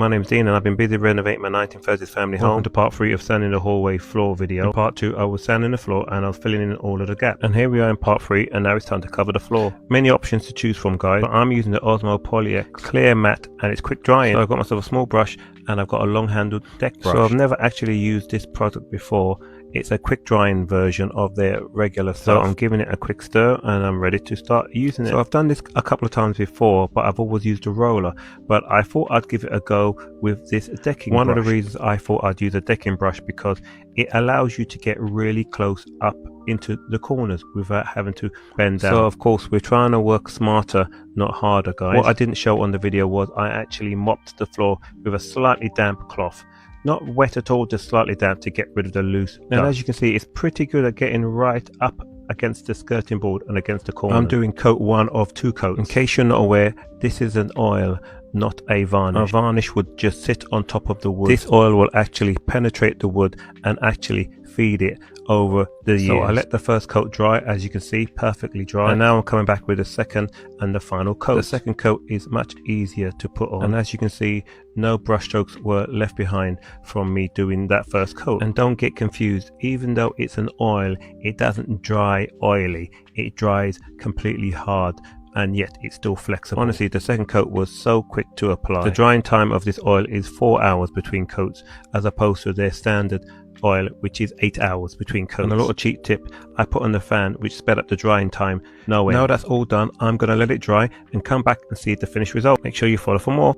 my name's Dean and I've been busy renovating my 1930s family home. Welcome to part 3 of sanding the hallway floor video. In part 2 I was sanding the floor and I was filling in all of the gaps. And here we are in part 3 and now it's time to cover the floor. Many options to choose from, guys, but I'm using the Osmo polyx clear matte and it's quick drying. So I've got myself a small brush and I've got a long handled deck brush. So I've never actually used this product before. It's a quick drying version of their regular stuff. So I'm giving it a quick stir and I'm ready to start using it. So I've done this a couple of times before, but I've always used a roller. But I thought I'd give it a go with this decking brush. One of the reasons I thought I'd use a decking brush because it allows you to get really close up into the corners without having to bend down. So of course we're trying to work smarter, not harder, guys. What I didn't show on the video was I actually mopped the floor with a slightly damp cloth. Not wet at all, just slightly damp to get rid of the loose dust. And as you can see, it's pretty good at getting right up against the skirting board and against the corner. I'm doing coat 1 of 2 coats. In case you're not aware, this is an oil, not a varnish. A varnish would just sit on top of the wood. This oil will actually penetrate the wood and actually feed it over the years. So I let the first coat dry, as you can see, perfectly dry. And now I'm coming back with the second and the final coat. The second coat is much easier to put on. And as you can see, no brush strokes were left behind from me doing that first coat. And don't get confused, even though it's an oil, it doesn't dry oily. It dries completely hard, and yet it's still flexible. Honestly, the second coat was so quick to apply. The drying time of this oil is 4 hours between coats, as opposed to their standard oil, which is 8 hours between coats. And a little cheat tip I put on the fan, which sped up the drying time no end. Now that's all done, I'm going to let it dry and come back and see the finished result. Make sure you follow for more.